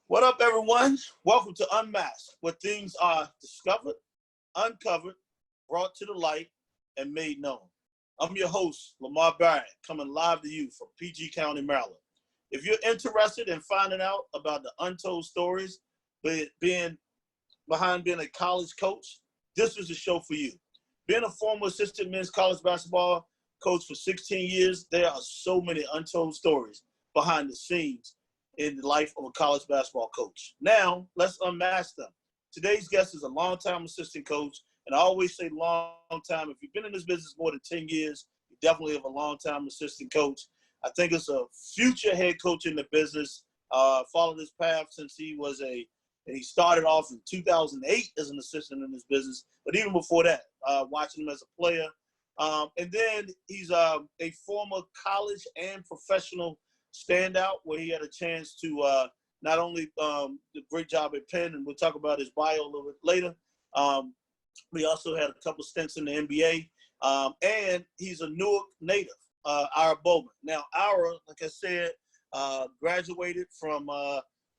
What up, everyone? Welcome to Unmasked, where things are discovered, uncovered, brought to the light, and made known. I'm your host, Lamar Barrett, coming live to you from PG County, Maryland. If you're interested in finding out about the untold stories being behind being a college coach, this is the show for you. Being a former assistant men's college basketball coach for 16 years, there are so many untold stories behind the scenes in the life of a college basketball coach. Now, let's unmask them. Today's guest is a longtime assistant coach, and I always say long time. If you've been in this business more than 10 years, you definitely have a long-time assistant coach. I think it's a future head coach in the business. Followed his path since he started off in 2008 as an assistant in this business, but even before that, watching him as a player. And then he's a former college and professional standout where he had a chance to not only do a great job at Penn, and we'll talk about his bio a little bit later. We also had a couple stints in the NBA, and he's a Newark native, Ira Bowman. Now, Ira, like I said, graduated from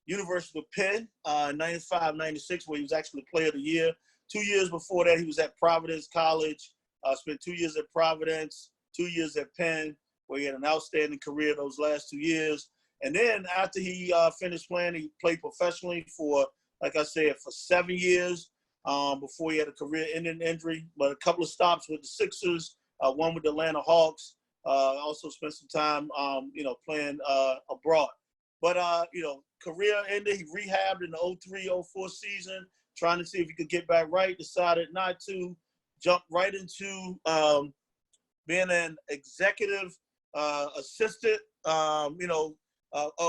University of Penn in 95, 96, where he was actually Player of the Year. 2 years before that, he was at Providence College, spent 2 years at Providence, 2 years at Penn, where he had an outstanding career those last 2 years. And then after he finished playing, he played professionally for, like I said, for 7 years before he had a career-ending injury. But a couple of stops with the Sixers, one with the Atlanta Hawks. Also spent some time, playing abroad. But, career ended. He rehabbed in the 03-04 season, trying to see if he could get back right, decided not to, jumped right into being an executive assistant, of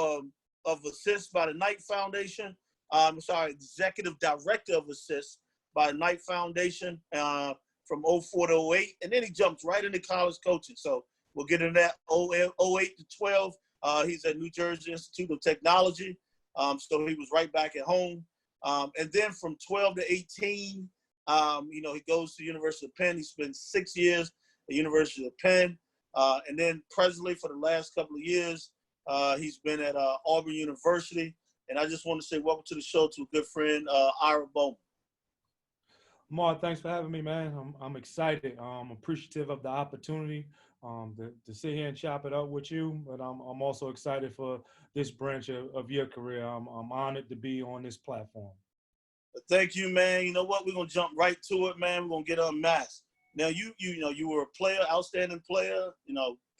assists by the Knight Foundation. Executive director of assists by the Knight Foundation from 04 to 08. And then he jumps right into college coaching. So we'll get into that 08 to 12. He's at New Jersey Institute of Technology. So he was right back at home. And then from 12 to 18, he goes to the University of Penn. He spent 6 years at the University of Penn. And then presently for the last couple of years, he's been at Auburn University. And I just want to say welcome to the show to a good friend, Ira Bowman. Mark, thanks for having me, man. I'm excited. I'm appreciative of the opportunity to sit here and chop it up with you. But I'm also excited for this branch of your career. I'm honored to be on this platform. Thank you, man. You know what? We're gonna jump right to it, man. We're gonna get unmasked. Now, you were a player, outstanding player.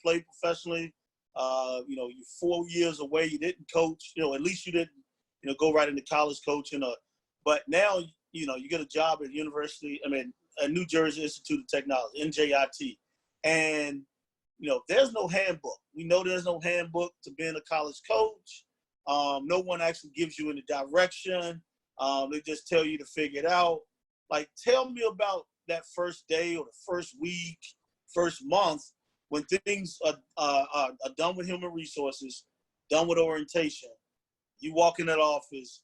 Played professionally. You're 4 years away. You didn't coach. At least you didn't, go right into college coaching. But now, you get a job at at New Jersey Institute of Technology, NJIT, and there's no handbook. We know there's no handbook to being a college coach. No one actually gives you any direction. They just tell you to figure it out. Like, tell me about that first day or the first week, first month, when things are done with human resources, done with orientation. You walk in that office,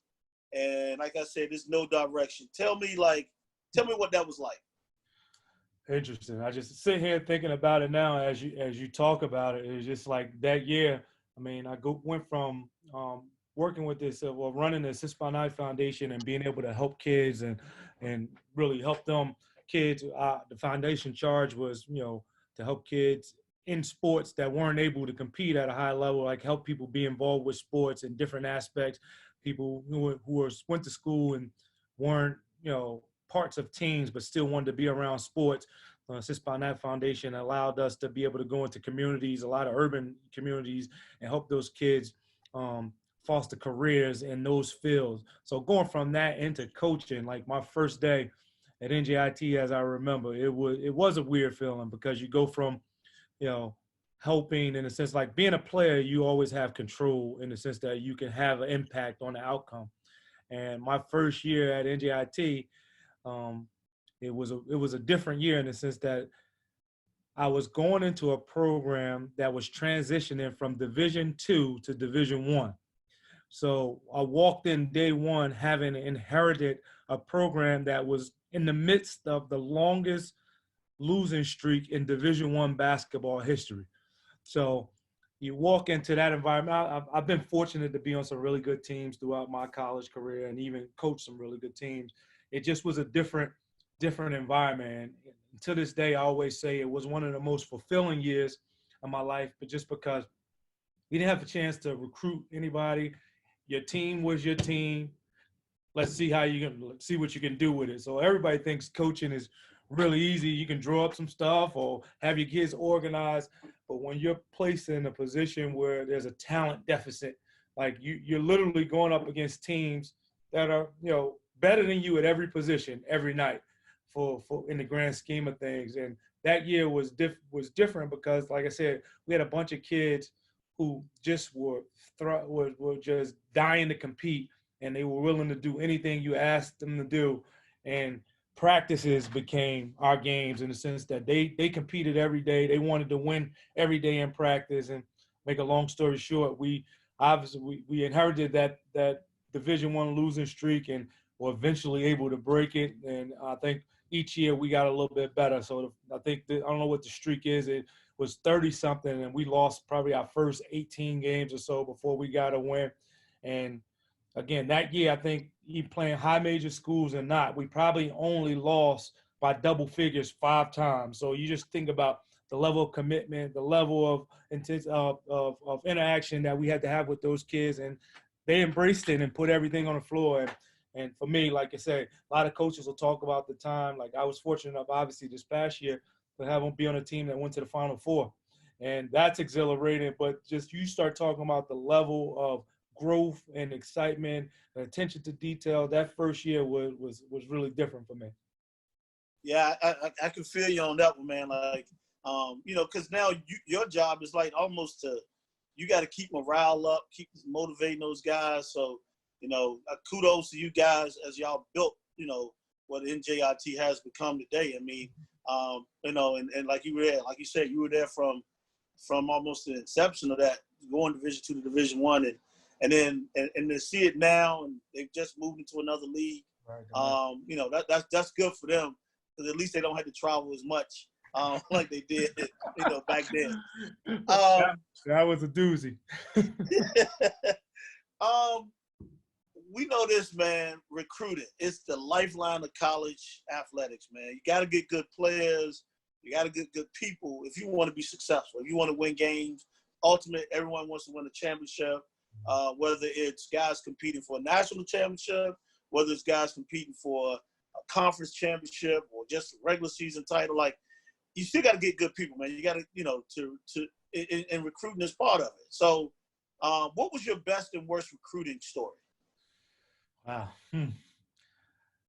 and like I said, there's no direction. Tell me what that was like. Interesting. I just sit here thinking about it now as you talk about it. It was just like that year. I went from working with this, running the Assist by Night Foundation and being able to help kids and really help them kids. The foundation charge was, to help kids in sports that weren't able to compete at a high level, like help people be involved with sports in different aspects. People who went to school and weren't, parts of teams, but still wanted to be around sports. Assist by Night Foundation allowed us to be able to go into communities, a lot of urban communities, and help those kids foster careers in those fields. So going from that into coaching, like my first day at NJIT, as I remember, it was a weird feeling because you go from, helping in a sense, like being a player, you always have control in the sense that you can have an impact on the outcome. And my first year at NJIT, it was a different year in the sense that I was going into a program that was transitioning from Division II to Division I. So I walked in day one having inherited a program that was in the midst of the longest losing streak in Division I basketball history. So, you walk into that environment. I've been fortunate to be on some really good teams throughout my college career and even coach some really good teams. It just was a different environment. And to this day, I always say it was one of the most fulfilling years of my life, but just because we didn't have a chance to recruit anybody. Your team was your team. Let's see how you can see what you can do with it. So everybody thinks coaching is really easy. You can draw up some stuff or have your kids organized. But when you're placed in a position where there's a talent deficit, like you're literally going up against teams that are, better than you at every position every night for in the grand scheme of things. And that year was different because, like I said, we had a bunch of kids who just were just dying to compete, and they were willing to do anything you asked them to do. And practices became our games in the sense that they competed every day. They wanted to win every day in practice. And make a long story short, we inherited that Division I losing streak and were eventually able to break it. And I think each year we got a little bit better. So I think I don't know what the streak is. It was 30 something, and we lost probably our first 18 games or so before we got a win. And again, that year, I think even playing high major schools or not, we probably only lost by double figures 5 times. So you just think about the level of commitment, the level of intense of interaction that we had to have with those kids, and they embraced it and put everything on the floor. And for me, like I said, a lot of coaches will talk about the time. Like I was fortunate enough, obviously, this past year to have them be on a team that went to the Final Four, and that's exhilarating. But just you start talking about the level of growth and excitement and attention to detail, that first year was really different for me. Yeah, I can feel you on that one, man. Like, because now your job is like almost you got to keep morale up, keep motivating those guys. So, kudos to you guys as y'all built, what NJIT has become today. I mean, and like you were there, like you said, you were there from almost the inception of that, going Division II to Division I, and then to see it now, and they've just moved into another league. Right. That's good for them, because at least they don't have to travel as much like they did, back then. That was a doozy. We know this, man. Recruiting, it's the lifeline of college athletics, man. You got to get good players. You got to get good people if you want to be successful. If you want to win games, ultimately, everyone wants to win a championship. Whether it's guys competing for a national championship, whether it's guys competing for a conference championship or just a regular season title, like you still got to get good people, man. You got to, and recruiting is part of it. So, what was your best and worst recruiting story? Wow.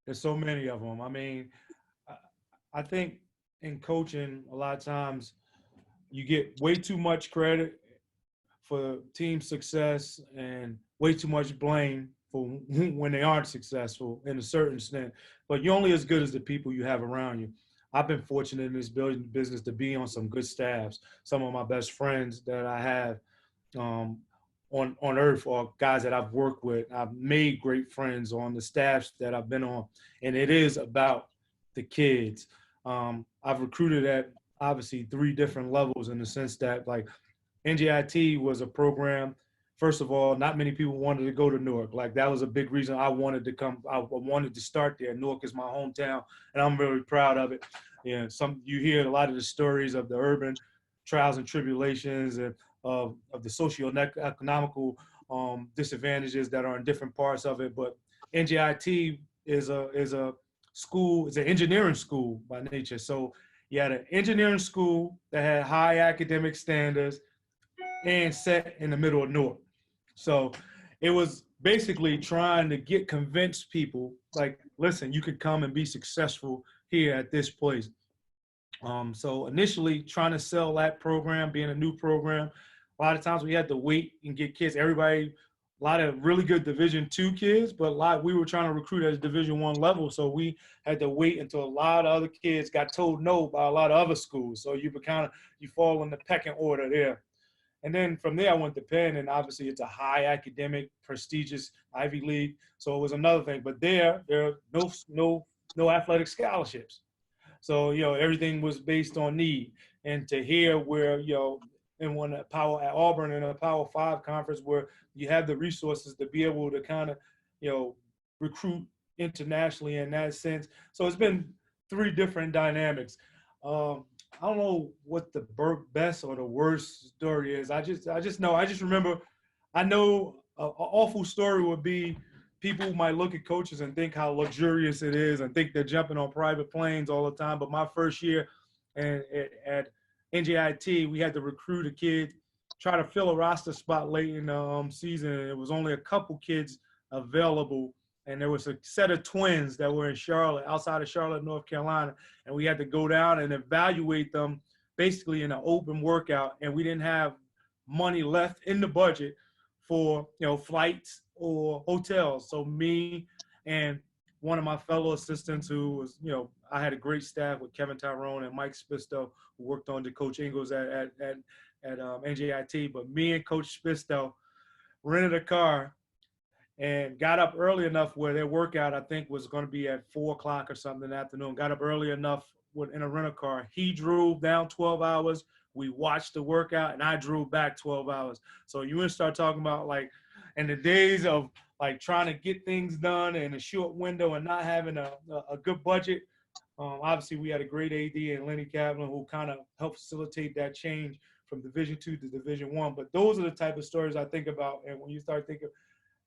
There's so many of them. I mean, I think in coaching, a lot of times you get way too much credit for team success and way too much blame for when they aren't successful in a certain extent. But you're only as good as the people you have around you. I've been fortunate in this building business to be on some good staffs. Some of my best friends that I have on earth are guys that I've worked with. I've made great friends on the staffs that I've been on, and it is about the kids. I've recruited at obviously 3 different levels in the sense that, like, NJIT was a program. First of all, not many people wanted to go to Newark. Like, that was a big reason I wanted to come. I wanted to start there. Newark is my hometown, and I'm really proud of it. You hear a lot of the stories of the urban trials and tribulations and of the socio-economical disadvantages that are in different parts of it. But NJIT is a school, it's an engineering school by nature. So you had an engineering school that had high academic standards and set in the middle of Newark. So it was basically trying to convince people, like, listen, you could come and be successful here at this place. So initially trying to sell that program, being a new program, a lot of times we had to wait and get kids. Everybody, a lot of really good Division II kids, but we were trying to recruit at a Division I level. So we had to wait until a lot of other kids got told no by a lot of other schools. So you fall in the pecking order there. And then from there, I went to Penn, and obviously it's a high academic, prestigious Ivy League. So it was another thing. But there are no athletic scholarships. So, everything was based on need. And to hear where, in one at Auburn in a Power 5 conference where you have the resources to be able to kind of, recruit internationally in that sense. So it's been three different dynamics. I don't know what the best or the worst story is. I just remember, I know an awful story would be people might look at coaches and think how luxurious it is and think they're jumping on private planes all the time. But my first year at NJIT, we had to recruit a kid, try to fill a roster spot late in the season. It was only a couple kids available. And there was a set of twins that were in Charlotte, outside of Charlotte, North Carolina. And we had to go down and evaluate them basically in an open workout. And we didn't have money left in the budget for, flights or hotels. So me and one of my fellow assistants who was, I had a great staff with Kevin Tyrone and Mike Spisto, who worked on the Coach Ingles at NJIT. But me and Coach Spisto rented a car and got up early enough where their workout, I think, was going to be at 4 o'clock or something in the afternoon. Got up early enough in a rental car. He drove down 12 hours. We watched the workout, and I drove back 12 hours. So you want to start talking about, like, in the days of, like, trying to get things done in a short window and not having a good budget. Obviously, we had a great AD and Lenny Kaplan who kind of helped facilitate that change from Division II to Division I. But those are the type of stories I think about. And when you start thinking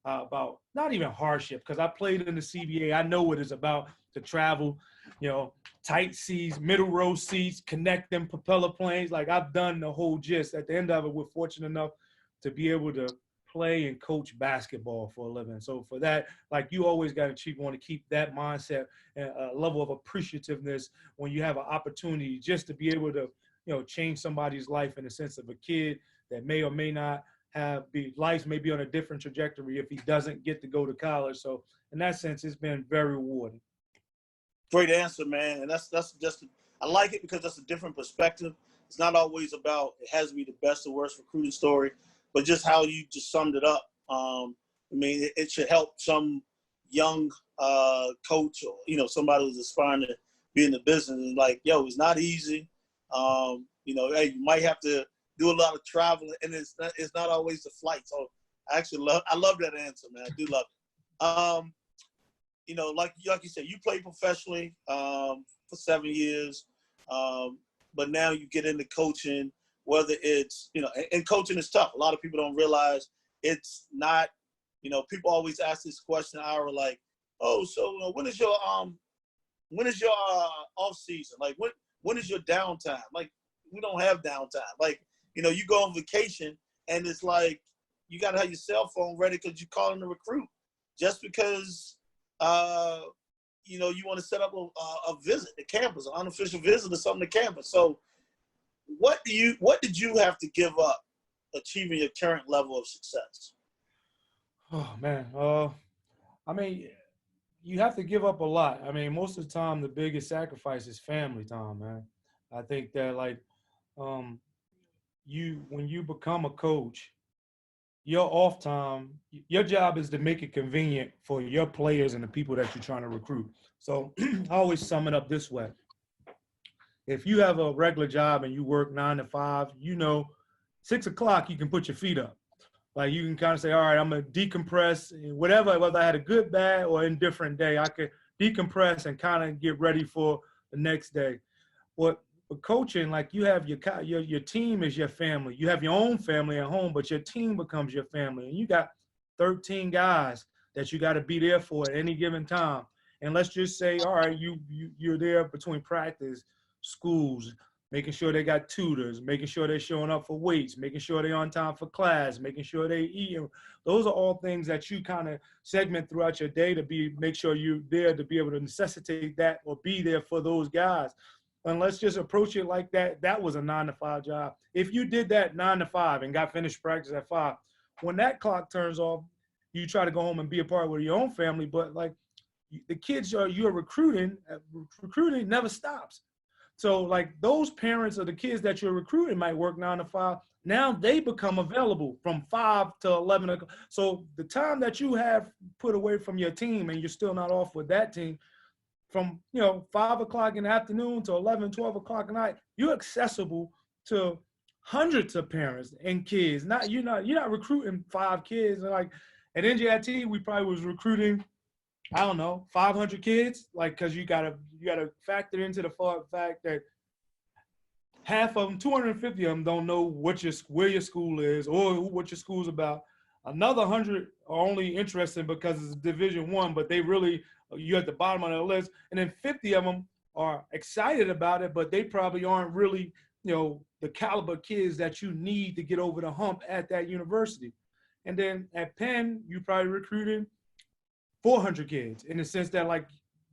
about not even hardship, because I played in the CBA. I know what it's about to travel, tight seats, middle row seats, connect them propeller planes. Like, I've done the whole gist. At the end of it, we're fortunate enough to be able to play and coach basketball for a living. So for that, like, you always got to want to keep that mindset and a level of appreciativeness when you have an opportunity just to be able to, change somebody's life in the sense of a kid that may or may not life may be on a different trajectory if he doesn't get to go to college. So in that sense, it's been very rewarding. Great answer, man. And that's just, I like it because that's a different perspective. It's not always about, it has to be the best or worst recruiting story, but just how you just summed it up. It should help some young coach or, somebody who's aspiring to be in the business. And like, it's not easy. Hey, you might have to do a lot of traveling, and it's not always the flight. So I love that answer, man. I do love it. Like you said, you played professionally for 7 years, but now you get into coaching, whether it's, and coaching is tough. A lot of people don't realize it's not, people always ask this question, Ira, like, oh, so when is your off season? Like, when is your downtime? Like, we don't have downtime. Like, you go on vacation and it's like you got to have your cell phone ready because you're calling the recruit just because, you want to set up a visit to campus, an unofficial visit or something to campus. So what did you have to give up achieving your current level of success? Oh, man. You have to give up a lot. Most of the time, the biggest sacrifice is family time, man. I think that, like, when you become a coach, your off time, your job is to make it convenient for your players and the people that you're trying to recruit. So I always sum it up this way. If you have a regular job and you work 9 to 5, 6 o'clock, you can put your feet up. Like, you can kind of say, all right, I'm going to decompress, whatever, whether I had a good, bad, or indifferent day, I could decompress and kind of get ready for the next day. But coaching, like, you have your team is your family. You have your own family at home, but your team becomes your family. And you got 13 guys that you got to be there for at any given time. And let's just say, all right, you're there between practice, schools, making sure they got tutors, making sure they're showing up for weights, making sure they're on time for class, making sure they eat. Those are all things that you kind of segment throughout your day to make sure you're there to be able to necessitate that or be there for those guys. And let's just approach it like that. That was a 9 to 5 job. If you did that 9 to 5 and got finished practice at 5, when that clock turns off, you try to go home and be a part with your own family. But, like, the kids you're recruiting never stops. So, like, those parents of the kids that you're recruiting might work 9 to 5. Now they become available from 5 to 11 o'clock. So the time that you have put away from your team and you're still not off with that team, from 5 o'clock in the afternoon to 11, 12 o'clock at night, you're accessible to hundreds of parents and kids. You're not recruiting 5 kids. Like at NJIT, we probably was recruiting, I don't know, 500 kids. Like, because you gotta factor into the fact that half of them, 250 of them, don't know where your school is or what your school's about. Another 100 are only interested because it's Division One, but they really, you're at the bottom of the list. And then 50 of them are excited about it, but they probably aren't really, the caliber kids that you need to get over the hump at that university. And then at Penn, you probably recruiting 400 kids, in the sense that like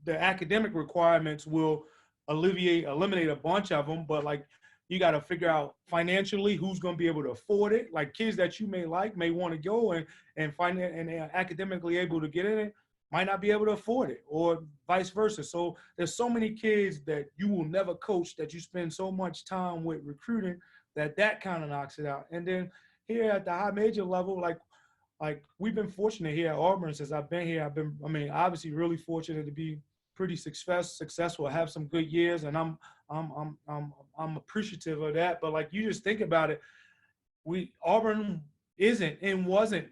the academic requirements will eliminate a bunch of them, but like you got to figure out financially who's going to be able to afford it. Like kids that you may want to go and find it and academically able to get in it might not be able to afford it, or vice versa. So there's so many kids that you will never coach that you spend so much time with recruiting that kind of knocks it out. And then here at the high major level, like we've been fortunate here at Auburn since I've been here. Obviously really fortunate to be pretty successful, have some good years, and I'm appreciative of that. But like you just think about it, Auburn isn't and wasn't,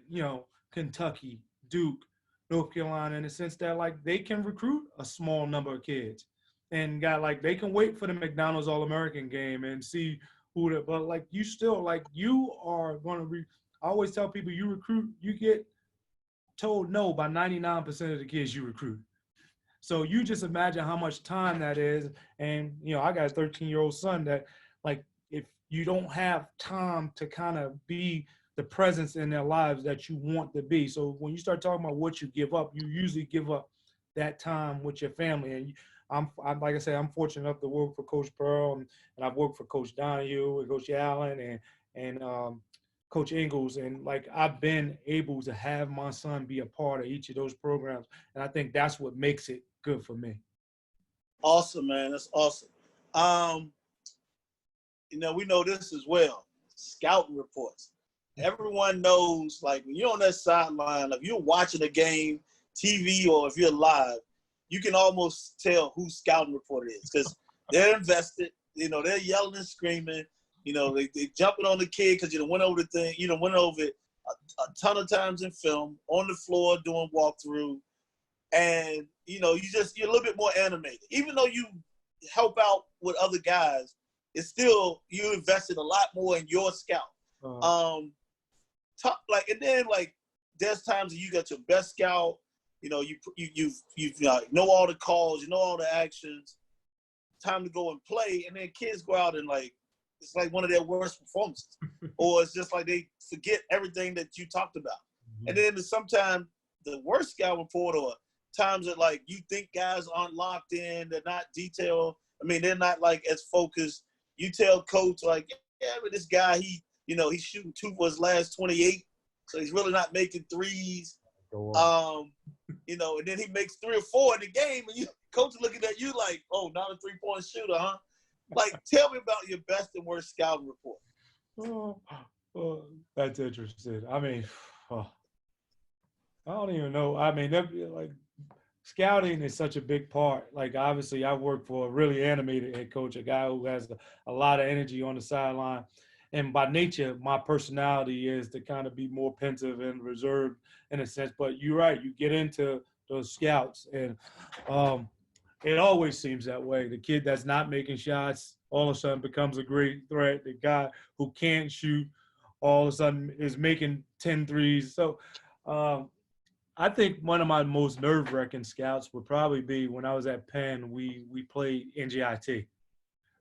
Kentucky, Duke, North Carolina, in the sense that like they can recruit a small number of kids, and they can wait for the McDonald's All-American game and see but like you still like you are going to I always tell people you recruit, you get told no by 99% of the kids you recruit. So you just imagine how much time that is. And, I got a 13-year-old son that like, if you don't have time to kind of be the presence in their lives that you want to be. So when you start talking about what you give up, you usually give up that time with your family. And I'm like I said, I'm fortunate enough to work for Coach Pearl, and I've worked for Coach Donahue and Coach Allen and Coach Ingalls, and like I've been able to have my son be a part of each of those programs, and I think that's what makes it good for me. Awesome, man. That's awesome. We know this as well. Scouting reports. Everyone knows, like when you're on that sideline, if you're watching a game, TV, or if you're live, you can almost tell who scouting report is because they're invested. They're yelling and screaming. They jumping on the kid because you done went over the thing. You done went over it a ton of times in film, on the floor doing walkthrough. And, you're a little bit more animated. Even though you help out with other guys, it's still, you invested a lot more in your scout. And then there's times that you got your best scout, you know all the calls, you know all the actions, time to go and play. And then kids go out and it's like one of their worst performances. Or it's just like they forget everything that you talked about. Mm-hmm. And then sometimes the worst scout report, or times that you think guys aren't locked in, they're not detailed. They're not as focused. You tell coach but this guy, he's shooting 2 for his last 28. So he's really not making threes. And then he makes 3 or 4 in the game, and coach looking at you like, oh, not a 3-point shooter, huh? Tell me about your best and worst scouting report. That's interesting. I don't even know. Scouting is such a big part. Obviously, I work for a really animated head coach, a guy who has a lot of energy on the sideline. And by nature, my personality is to kind of be more pensive and reserved in a sense. But you're right. You get into those scouts, and it always seems that way. The kid that's not making shots all of a sudden becomes a great threat. The guy who can't shoot all of a sudden is making 10 threes. So I think one of my most nerve-wracking scouts would probably be when I was at Penn, we played NJIT.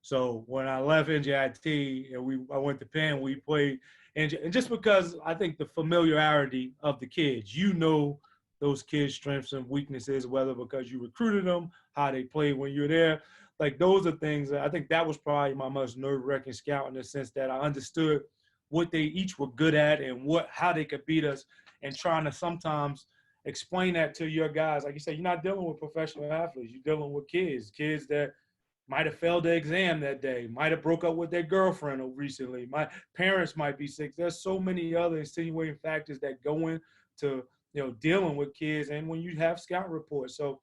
So when I left NJIT and I went to Penn, we played and just because I think the familiarity of the kids, those kids' strengths and weaknesses, whether because you recruited them, how they played when you're there. Those are things that I think that was probably my most nerve-wracking scout, in the sense that I understood what they each were good at and how they could beat us, and trying to sometimes explain that to your guys. Like you said, you're not dealing with professional athletes. You're dealing with kids that might have failed the exam that day, might have broke up with their girlfriend recently. My parents might be sick. There's so many other insinuating factors that go into, dealing with kids, and when you have scout reports. So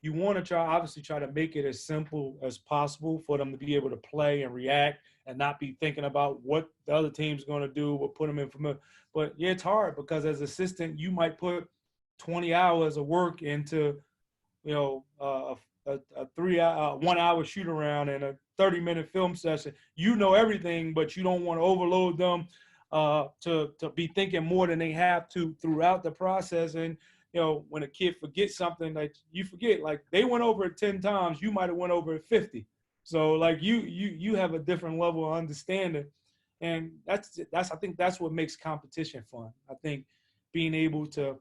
you want to obviously try to make it as simple as possible for them to be able to play and react and not be thinking about what the other team's going to do or put them in familiar. But yeah, it's hard because as assistant, you might put 20 hours of work into, a 1 hour shoot around and a 30-minute film session. You know everything, but you don't want to overload them to be thinking more than they have to throughout the process. And when a kid forgets something, like you forget, like they went over it 10 times, you might have went over it 50. So like you have a different level of understanding, and that's I think that's what makes competition fun. I think being able to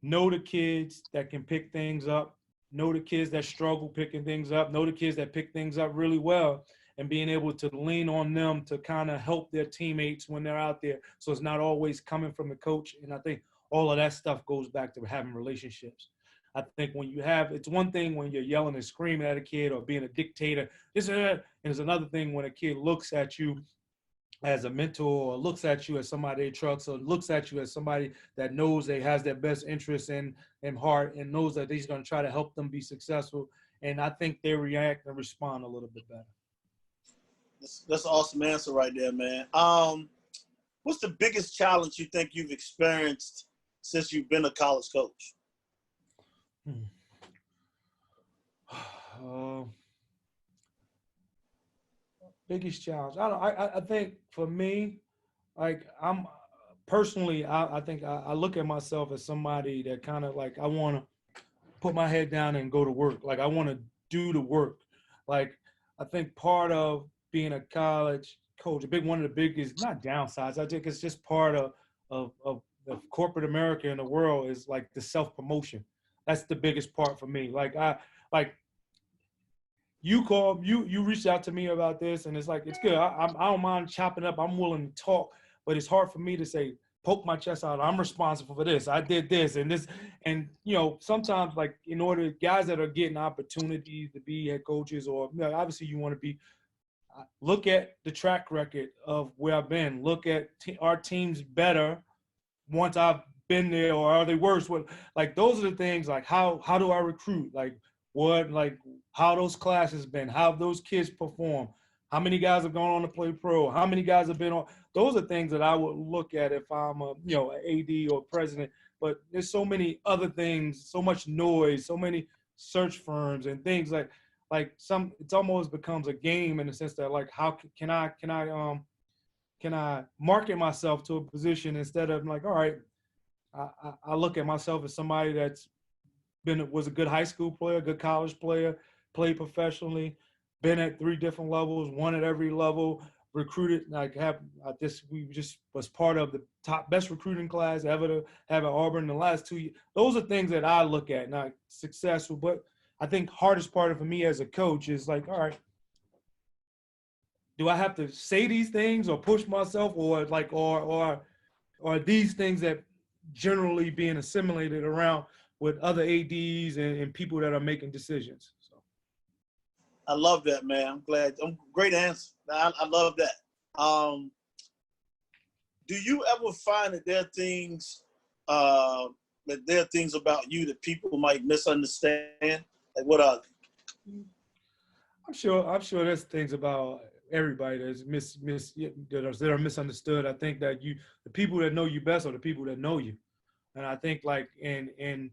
know the kids that can pick things up, know the kids that struggle picking things up, know the kids that pick things up really well, and being able to lean on them to kind of help their teammates when they're out there. So it's not always coming from the coach. And I think all of that stuff goes back to having relationships. I think when you have, it's one thing when you're yelling and screaming at a kid or being a dictator, and it's another thing when a kid looks at you as a mentor or looks at you as somebody they trust or looks at you as somebody that knows they has their best interests in heart and knows that he's going to try to help them be successful. And I think they react and respond a little bit better. That's an awesome answer right there, man. What's the biggest challenge you think you've experienced since you've been a college coach? Biggest challenge. I think for me, like I'm personally, I think I look at myself as somebody that kind of like, I want to put my head down and go to work. Like I want to do the work. Like I think part of being a college coach, one of the biggest, not downsides, I think it's just part of corporate America in the world is like the self-promotion. That's the biggest part for me. You reached out to me about this, and it's like, it's good. I don't mind chopping up. I'm willing to talk, but it's hard for me to say, poke my chest out. I'm responsible for this. I did this and this. And, sometimes like in order, guys that are getting opportunities to be head coaches or obviously you want to be, look at the track record of where I've been. Look at our teams better once I've been there, or are they worse? Like those are the things, like how do I recruit? Like how those classes been, how those kids perform, how many guys have gone on to play pro, how many guys have been on. Those are things that I would look at if I'm an AD or president. But there's so many other things, so much noise, so many search firms and things like it almost becomes a game in the sense that like, how can I market myself to a position instead of like, all right, I look at myself as somebody that's was a good high school player, good college player, played professionally, been at 3 different levels, won at every level, recruited, we just was part of the top best recruiting class ever to have at Auburn in the last 2 years. Those are things that I look at, not successful. But I think hardest part for me as a coach is like, all right, do I have to say these things or push myself or these things that generally being assimilated around with other ADs and people that are making decisions. So I love that, man. I'm glad. Great answer. I love that. Do you ever find that there are things about you that people might misunderstand? Like what are they? I'm sure there's things about everybody that's that are misunderstood. I think that the people that know you best are the people that know you. And I think like in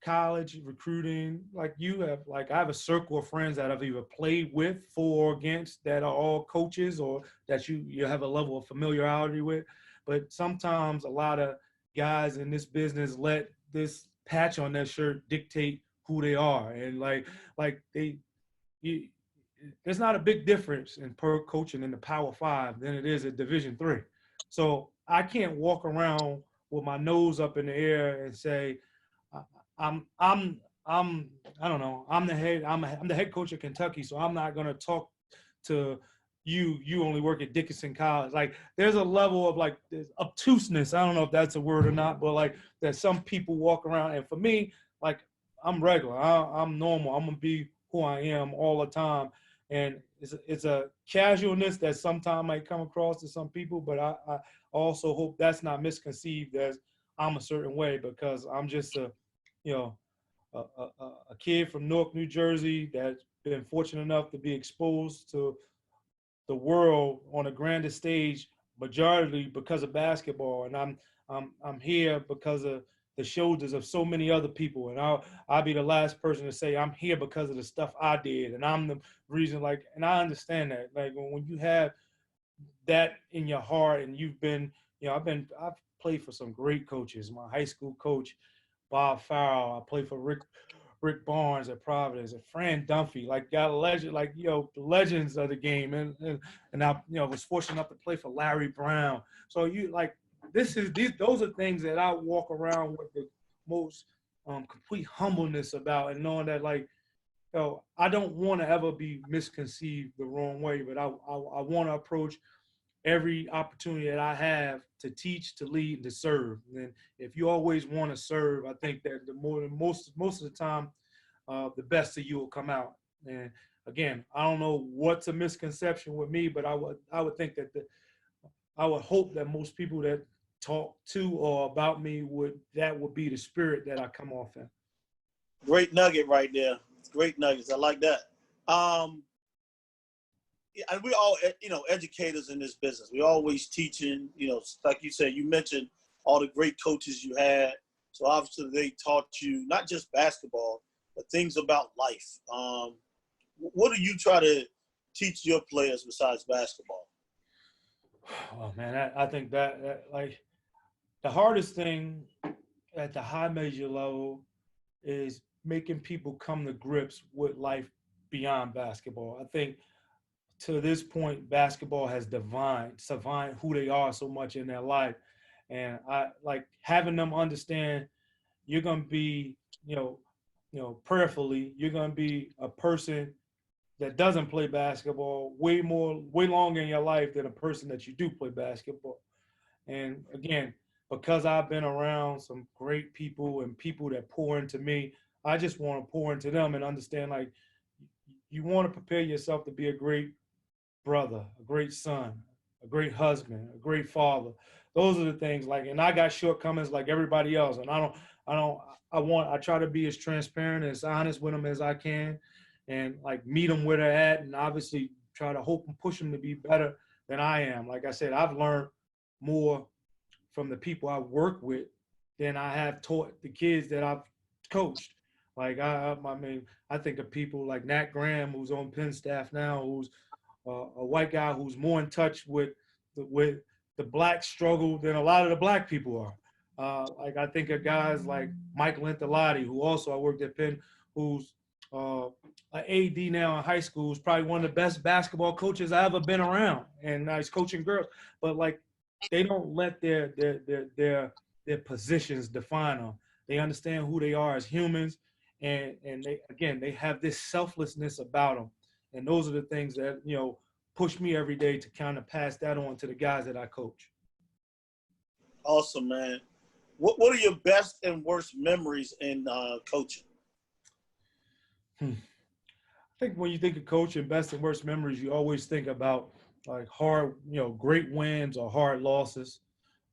college recruiting, like I have a circle of friends that I've either played with, for or against, that are all coaches or that you have a level of familiarity with. But sometimes a lot of guys in this business let this patch on their shirt dictate who they are. And there's not a big difference in pro coaching in the Power 5 than it is at Division 3. So I can't walk around with my nose up in the air and say, I don't know, I'm the head coach of Kentucky, so I'm not gonna talk to you only work at Dickinson College. Like there's a level of like there's obtuseness. I don't know if that's a word or not, but like that some people walk around, and for me, like I'm regular. I'm normal. I'm gonna be who I am all the time. And it's a casualness that sometimes might come across to some people, but I also hope that's not misconceived as I'm a certain way, because I'm just a kid from Newark, New Jersey, that's been fortunate enough to be exposed to the world on a grander stage, majority because of basketball. And I'm here because of the shoulders of so many other people. And I'll be the last person to say I'm here because of the stuff I did. And I'm the reason, like, and I understand that. Like when you have that in your heart and you've been, I've played for some great coaches. My high school coach, Bob Farrell. I played for Rick Barnes at Providence, and Fran Dunphy, like got a legend, like the legends of the game, and I was fortunate enough to play for Larry Brown. So those are things that I walk around with the most complete humbleness about, and knowing that I don't want to ever be misconceived the wrong way, but I want to approach every opportunity that I have to teach, to lead, and to serve. And if you always want to serve, I think that most of the time, the best of you will come out. And again, I don't know what's a misconception with me, but I would think that I would hope that most people that talk to or about me would be the spirit that I come off in. Great nugget right there. Great nuggets. I like that. And we all, educators in this business. We always teaching, like you said, you mentioned all the great coaches you had. So obviously they taught you not just basketball, but things about life. What do you try to teach your players besides basketball? Oh man, I think that like the hardest thing at the high major level is making people come to grips with life beyond basketball. I think to this point, basketball has defined who they are so much in their life. And I like having them understand you're going to be, prayerfully, you're going to be a person that doesn't play basketball way longer in your life than a person that you do play basketball. And again, because I've been around some great people and people that pour into me, I just want to pour into them and understand, like, you want to prepare yourself to be a great brother, a great son, a great husband, a great father. Those are the things, like, and I got shortcomings like everybody else. And I try to be as transparent, as honest with them as I can, and like meet them where they're at, and obviously try to hope and push them to be better than I am. Like I said, I've learned more from the people I work with than I have taught the kids that I've coached. Like I think of people like Nat Graham, who's on Penn staff now, who's a white guy who's more in touch with the black struggle than a lot of the black people are. Like I think of guys like Michael Antilotti, who also I worked at Penn, who's an AD now in high school, who's probably one of the best basketball coaches I ever been around, and he's coaching girls. But like they don't let their positions define them. They understand who they are as humans, and they have this selflessness about them. And those are the things that, push me every day to kind of pass that on to the guys that I coach. Awesome, man. What are your best and worst memories in coaching? I think when you think of coaching, best and worst memories, you always think about like hard, great wins or hard losses.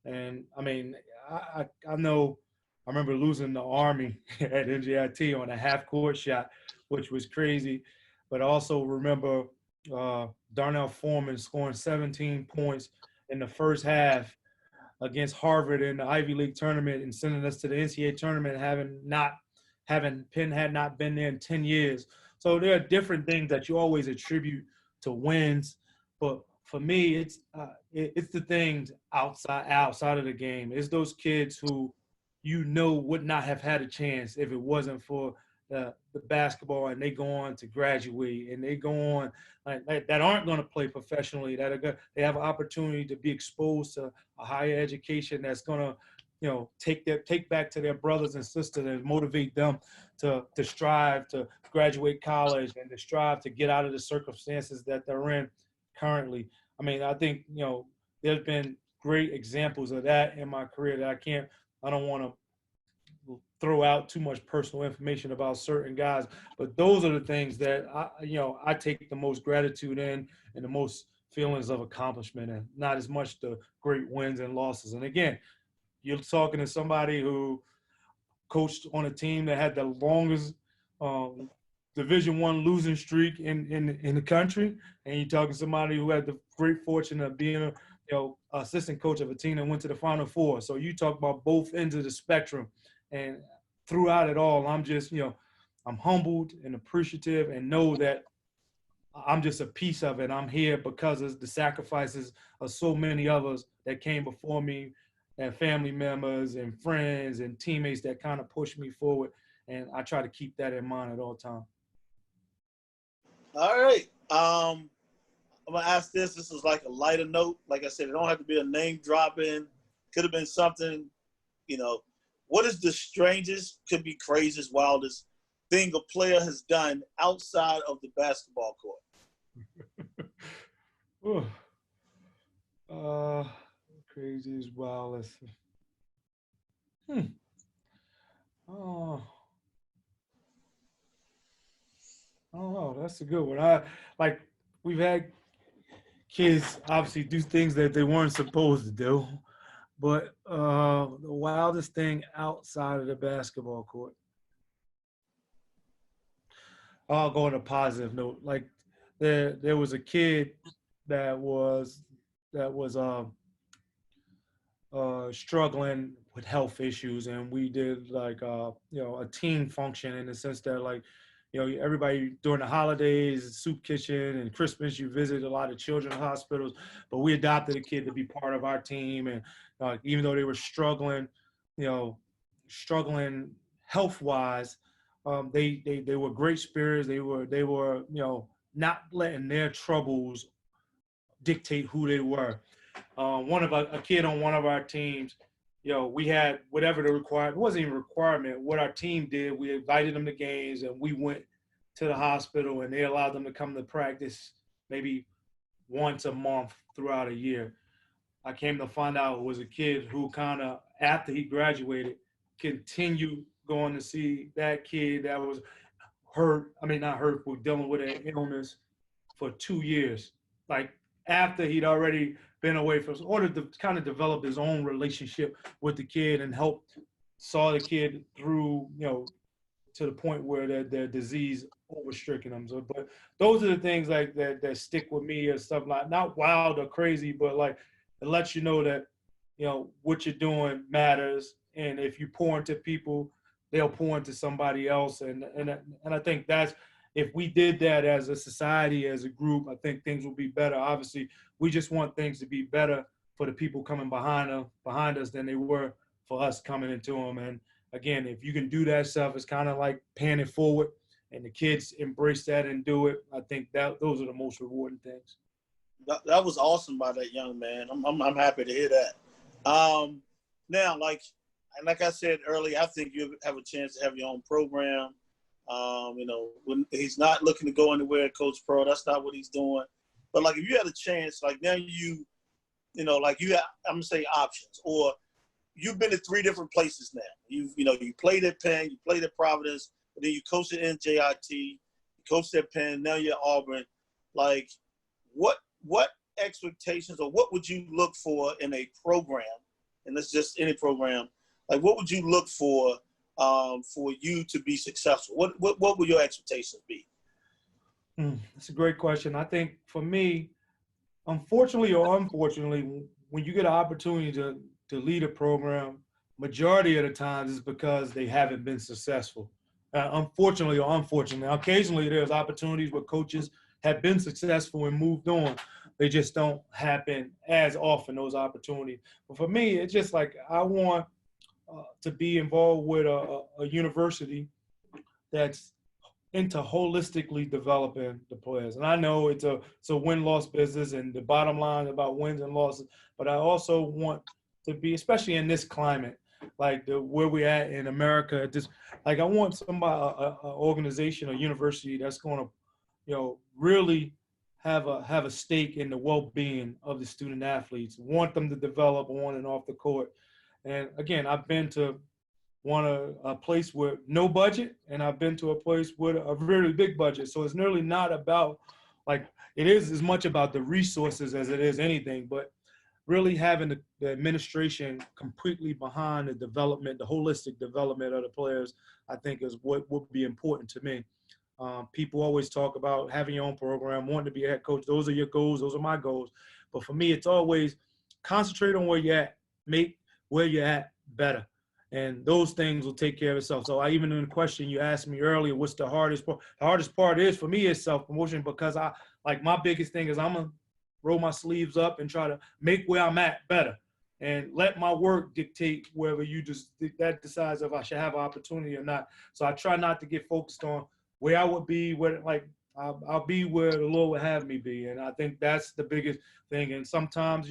And I mean, I know I remember losing the Army at NJIT on a half-court shot, which was crazy. But I also remember Darnell Foreman scoring 17 points in the first half against Harvard in the Ivy League tournament and sending us to the NCAA tournament, having Penn had not been there in 10 years. So there are different things that you always attribute to wins. But for me, it's the things outside of the game. It's those kids who would not have had a chance if it wasn't for the basketball, and they go on to graduate, and they go on like that aren't going to play professionally, that they have an opportunity to be exposed to a higher education that's going to take back to their brothers and sisters and motivate them to strive to graduate college and to strive to get out of the circumstances that they're in currently. I mean, I think there's been great examples of that in my career that I don't want to throw out too much personal information about certain guys, but those are the things that I take the most gratitude in and the most feelings of accomplishment in, not as much the great wins and losses. And again, you're talking to somebody who coached on a team that had the longest Division I losing streak in the country, and you're talking somebody who had the great fortune of being a assistant coach of a team that went to the Final Four. So you talk about both ends of the spectrum, and throughout it all, I'm just I'm humbled and appreciative, and know that I'm just a piece of it. I'm here because of the sacrifices of so many others that came before me, and family members and friends and teammates that kind of pushed me forward. And I try to keep that in mind at all times. All right. I'm gonna ask this. This is like a lighter note. Like I said, it don't have to be a name dropping. Could have been something, What is the strangest, could be craziest, wildest thing a player has done outside of the basketball court? Craziest, wildest. Oh, I don't know. That's a good one. We've had kids obviously do things that they weren't supposed to do, but the wildest thing outside of the basketball court. I'll go on a positive note. Like there was a kid that was struggling with health issues, and we did a team function in the sense that everybody during the holidays, soup kitchen and Christmas, you visit a lot of children's hospitals, but we adopted a kid to be part of our team. And even though they were struggling health wise, they were great spirits. They were not letting their troubles dictate who they were. A kid on one of our teams, we had whatever the requirement, it wasn't even a requirement. What our team did, we invited them to games, and we went to the hospital, and they allowed them to come to practice maybe once a month throughout a year. I came to find out it was a kid who kind of, after he graduated, continued going to see that kid that was not hurt, but dealing with an illness for 2 years. Like after he'd already been away from, in order to kind of develop his own relationship with the kid and saw the kid through, to the point where their disease overstricken them. So, but those are the things like that stick with me, or stuff like, not wild or crazy, but like it lets you know that, what you're doing matters. And if you pour into people, they'll pour into somebody else. And I think that's, if we did that as a society, as a group, I think things will be better. Obviously, we just want things to be better for the people coming behind us than they were for us coming into them. And again, if you can do that stuff, it's kind of like paying it forward, and the kids embrace that and do it. I think those are the most rewarding things. That was awesome by that young man. I'm happy to hear that. Now, like I said earlier, I think you have a chance to have your own program. When he's not looking to go anywhere, Coach Pro, that's not what he's doing. But like, if you had a chance, like now you have, I'm gonna say options, or you've been to 3 different places now. You played at Penn, you played at Providence, but then you coached at NJIT, you coached at Penn, now you're at Auburn. Like, what expectations, or what would you look for in a program? And it's just any program. Like, what would you look for you to be successful? What would your expectations be? That's a great question. I think for me, unfortunately or unfortunately, when you get an opportunity to lead a program, majority of the times is because they haven't been successful. Unfortunately or unfortunately, occasionally there's opportunities where coaches have been successful and moved on. They just don't happen as often, those opportunities. But for me, it's just like I want to be involved with a university that's into holistically developing the players. And I know it's a win-loss business, and the bottom line is about wins and losses, but I also want to be, especially in this climate, like where we're at in America, I want somebody, an organization, a university that's going to, really have a stake in the well-being of the student athletes, want them to develop on and off the court. And again, I've been to a place with no budget, and I've been to a place with a really big budget. So it's nearly not about, it is as much about the resources as it is anything. But really having the administration completely behind the development, the holistic development of the players, I think is what would be important to me. People always talk about having your own program, wanting to be a head coach. Those are your goals. Those are my goals. But for me, it's always concentrate on where you're at, make where you're at better. And those things will take care of itself. So even in the question you asked me earlier, what's the hardest part? The hardest part is for me is self-promotion, because my biggest thing is I'm going to roll my sleeves up and try to make where I'm at better and let my work dictate whether that decides if I should have an opportunity or not. So I try not to get focused on where I would be, I'll be where the Lord would have me be. And I think that's the biggest thing. And sometimes,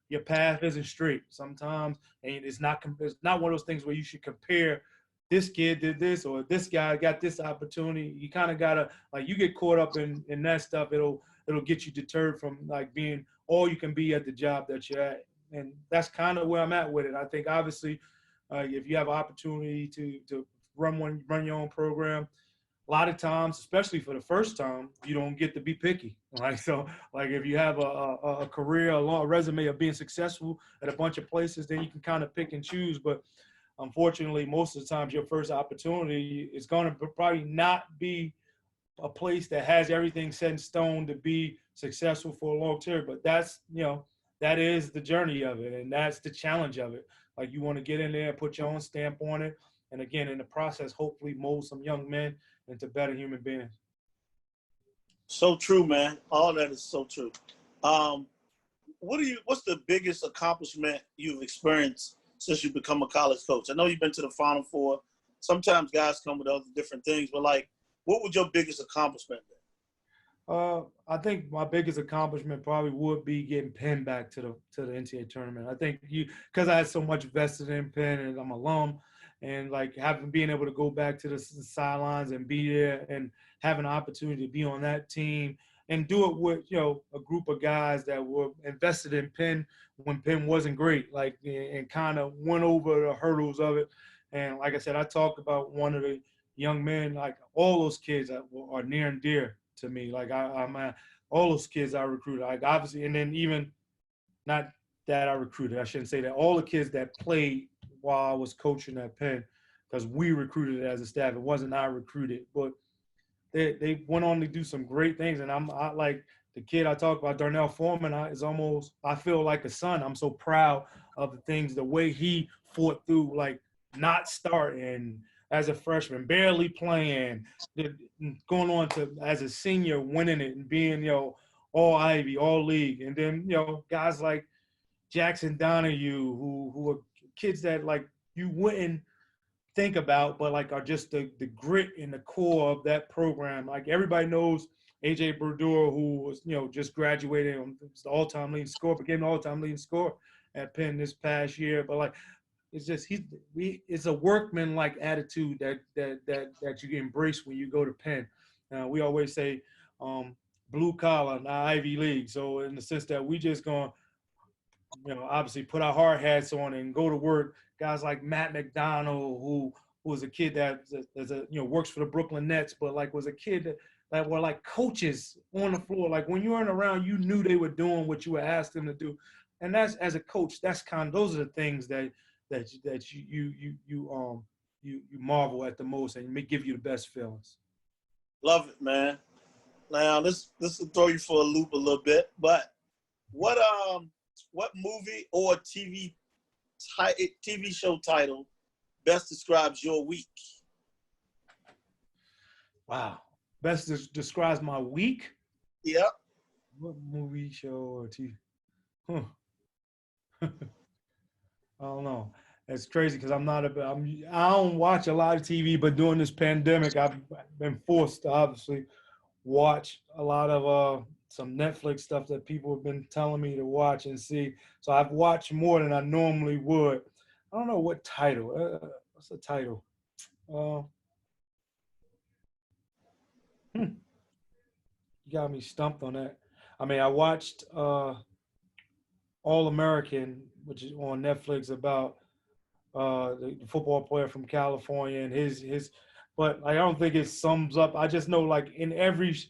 your path isn't straight. Sometimes, and it's not one of those things where you should compare this kid did this or this guy got this opportunity. You kind of gotta, you get caught up in that stuff. It'll get you deterred from being all you can be at the job that you're at. And that's kind of where I'm at with it. I think obviously if you have an opportunity to run your own program, a lot of times, especially for the first time, you don't get to be picky. So if you have a career, a long resume of being successful at a bunch of places, then you can kind of pick and choose. But unfortunately, most of the times your first opportunity is going to probably not be a place that has everything set in stone to be successful for a long term. But that's, that is the journey of it. And that's the challenge of it. You want to get in there and put your own stamp on it. And again, in the process, hopefully mold some young men into better human beings. So true, man. All that is so true. What's the biggest accomplishment you've experienced since you become a college coach? I know you've been to the Final Four. Sometimes guys come with other different things, but what would your biggest accomplishment be? I think my biggest accomplishment probably would be getting Penn back to the NCAA tournament. I think because I had so much vested in Penn and I'm alum, and being able to go back to the sidelines and be there and have an opportunity to be on that team and do it with a group of guys that were invested in Penn when Penn wasn't great, and kind of went over the hurdles of it. And like I said, I talked about one of the young men, all those kids are near and dear to me. All those kids I recruited, obviously, and then even not that I recruited, I shouldn't say that, all the kids that played while I was coaching at Penn, because we recruited as a staff. It wasn't I recruited, but they went on to do some great things. And I the kid I talked about, Darnell Foreman, I feel like a son. I'm so proud of the things, the way he fought through, not starting as a freshman, barely playing, going on to as a senior, winning it and being, all Ivy, all league. And then, guys like Jackson Donahue, who are kids that you wouldn't think about, but are just the grit and the core of that program. Everybody knows AJ Berdura, who was, just graduated, the all-time leading scorer, became the all-time leading scorer at Penn this past year. But it's just it's a workman-like attitude that you embrace when you go to Penn. We always say blue collar, not Ivy League. So in the sense that we just going to, obviously put our hard hats on and go to work. Guys like Matt McDonald, who was a kid that works for the Brooklyn Nets, but was a kid that were coaches on the floor. When you weren't around, you knew they were doing what you were asked them to do. And that's, as a coach, those are the things that you marvel at the most and may give you the best feelings. Love it, man. Now this will throw you for a loop a little bit, but what movie or TV show title best describes your week? Wow. Best describes my week? Yep. What movie, show, or TV? I don't know. It's crazy because I don't watch a lot of TV, but during this pandemic, I've been forced to obviously watch a lot of some Netflix stuff that people have been telling me to watch and see. So I've watched more than I normally would. I don't know what title. What's the title? You got me stumped on that. I watched All American, which is on Netflix, about the football player from California and his. But I don't think it sums up. I just know in every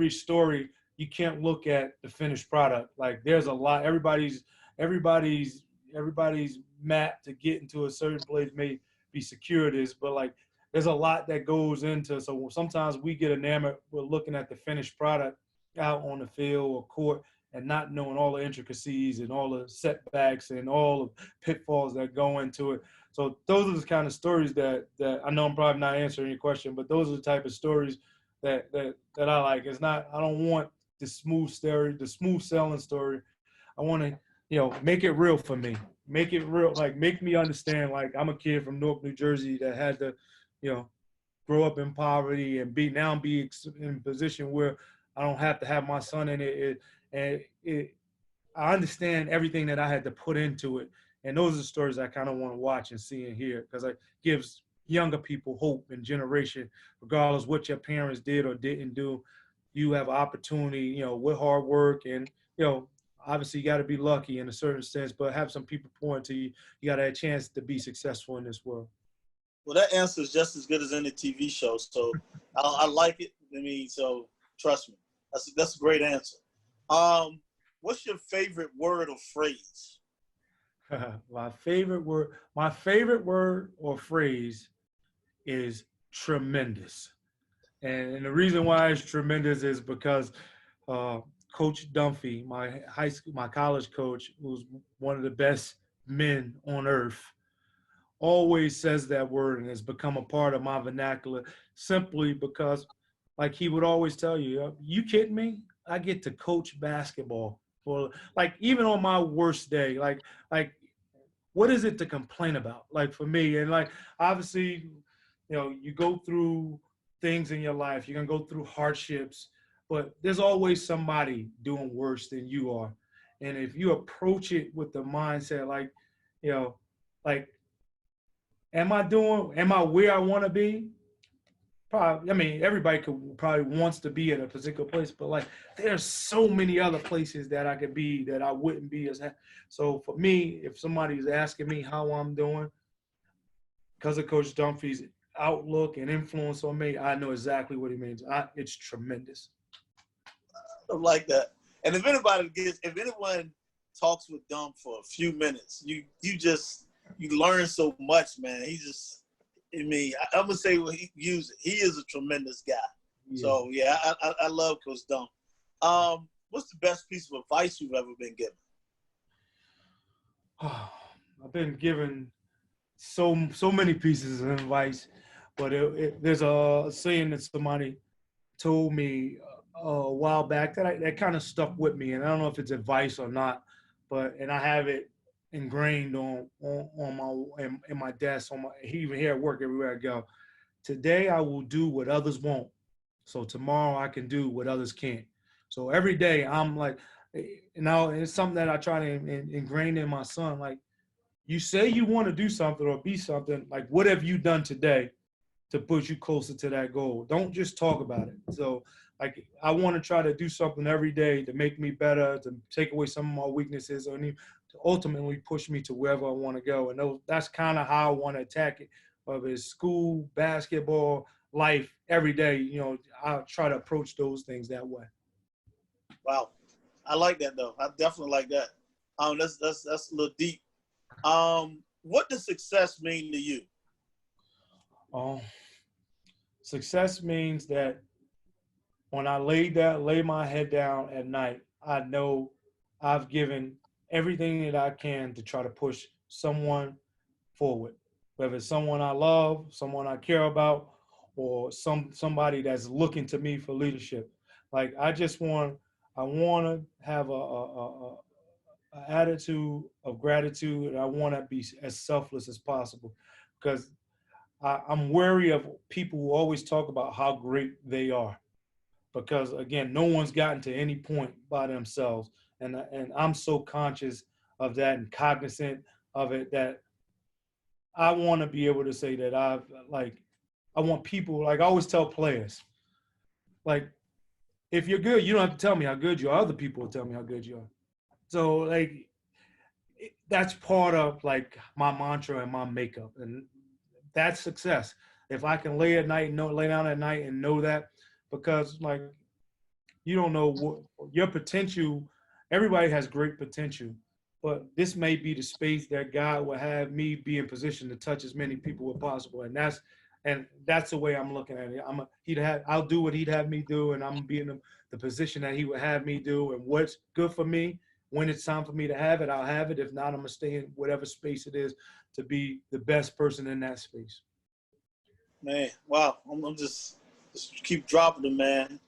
story, you can't look at the finished product. Like there's a lot, everybody's map to get into a certain place may be circuitous, but like there's a lot that goes into. So sometimes we get enamored with looking at the finished product out on the field or court and not knowing all the intricacies and all the setbacks and all the pitfalls that go into it. So those are the kind of stories that I know I'm probably not answering your question, but those are the type of stories that I like. It's not, I don't want the smooth story, the smooth selling story. I want to, make it real for me. Make it real, like make me understand, like I'm a kid from Newark, New Jersey that had to, grow up in poverty and be in a position where I don't have to have my son in it. I understand everything that I had to put into it. And those are the stories I kind of want to watch and see and hear, because it gives younger people hope and generation, regardless what your parents did or didn't do. You have an opportunity, with hard work and, obviously you got to be lucky in a certain sense, but have some people pour into you. You got to have a chance to be successful in this world. Well, that answer is just as good as any TV show. So I like it. I mean, so trust me, that's a great answer. What's your favorite word or phrase? My favorite word or phrase is tremendous. And the reason why it's tremendous is because Coach Dunphy, my college coach, who's one of the best men on earth, always says that word, and has become a part of my vernacular simply because, like, he would always tell you, you kidding me? I get to coach basketball for, like, even on my worst day, like what is it to complain about? Like for me, and like, obviously, you go through things in your life, you're gonna go through hardships, but there's always somebody doing worse than you are. And if you approach it with the mindset, like, like, am I where I want to be? Probably. I mean, everybody wants to be in a particular place, but like, there's so many other places that I could be that I wouldn't be as. So for me, if somebody's asking me how I'm doing, because of Coach Dunphy's outlook and influence on me, I know exactly what he means. It's tremendous. I like that. And if anyone talks with Dump for a few minutes, you learn so much, man. I'm gonna say what he uses. He is a tremendous guy. Yeah. So yeah, I love Coach Dump. What's the best piece of advice you've ever been given? I've been given so many pieces of advice, but there's a saying that somebody told me a while back that kind of stuck with me, and I don't know if it's advice or not, and I have it ingrained in my desk, even here at work, everywhere I go. Today I will do what others won't, so tomorrow I can do what others can't. So every day I'm like, it's something that I try to ingrain in my son. Like, you say you want to do something or be something, like, what have you done today to put you closer to that goal? Don't just talk about it. So like, I want to try to do something every day to make me better, to take away some of my weaknesses, or to ultimately push me to wherever I want to go. And that's kind of how I want to attack it, whether it's school, basketball, life, every day. I'll try to approach those things that way. Wow. I like that, though. I definitely like that. That's a little deep. What does success mean to you? Success means that when I lay my head down at night, I know I've given everything that I can to try to push someone forward, whether it's someone I love, someone I care about, or somebody that's looking to me for leadership. Like, I want to have a attitude of gratitude, and I want to be as selfless as possible, because I'm wary of people who always talk about how great they are, because again, no one's gotten to any point by themselves, and I'm so conscious of that and cognizant of it that I want to be able to say that I want people, like I always tell players, like, if you're good, you don't have to tell me how good you are. Other people will tell me how good you are. So like, that's part of like my mantra and my makeup, and that's success. If I can lay down at night and know that, because like, you don't know what your potential. Everybody has great potential, but this may be the space that God will have me be in position to touch as many people as possible, and that's the way I'm looking at it. I'll do what he'd have me do, and I'm be in the position that he would have me do, and what's good for me. When it's time for me to have it, I'll have it. If not, I'm gonna stay in whatever space it is to be the best person in that space. Man, wow. I'm just keep dropping them, man.